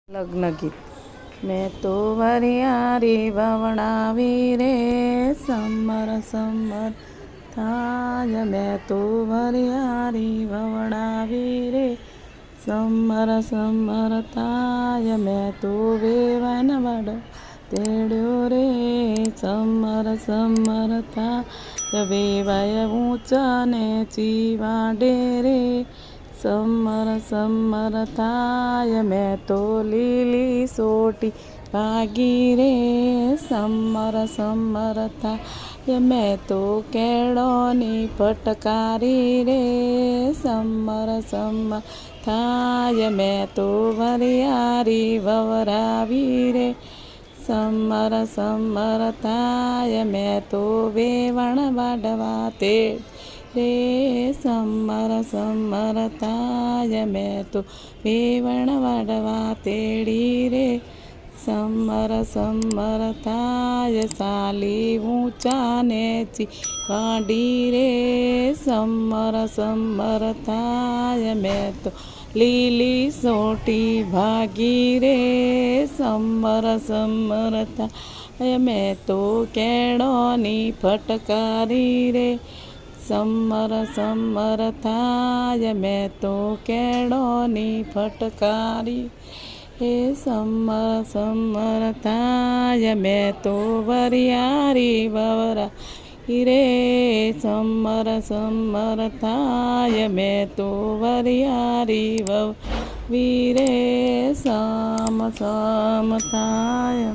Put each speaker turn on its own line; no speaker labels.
લગ્ન ગીત. મેં તો વરિયારી વવણાવી રે સમર સમર થાય. મેં તો વરિયારી વવણાવી રે સમર સમર થાય. મેં તો વેવાન વડ તેડ્યો રે સમર સમર થાય. વેવાય ઊંચા ને ચીવાડે રે સમર સમર થાય. મેં તો લીલી સોટી ભાગી રે સમર સમર થાય. મેં તો કેળોની ફટકારી રે સમર સમર થાય. મેં તો વરિયારી વવરાવી રે સમર સમર થાય. મેં તો વેવણ વાડવા તે રે સમર સમર થાય. મેં તો વેવણ વાડવા તેડી રે સમર સમર થાય. સાલી ઊંચા ને ચીવાડી રે સમર સમર થાય. મેં તો લીલી સોટી ભાગી રે સમર સમર થાય. મેં તો કેળોની ફટકારી રે સમર સમર થાય. મેં તો કેળોની ફટકારી હે સમર સમર થાય. મેં તો વરિયારી વવરાવી રે સમર સમર થાય. મેં તો વરિયારી વવરાવી રે સમ સમ થાય.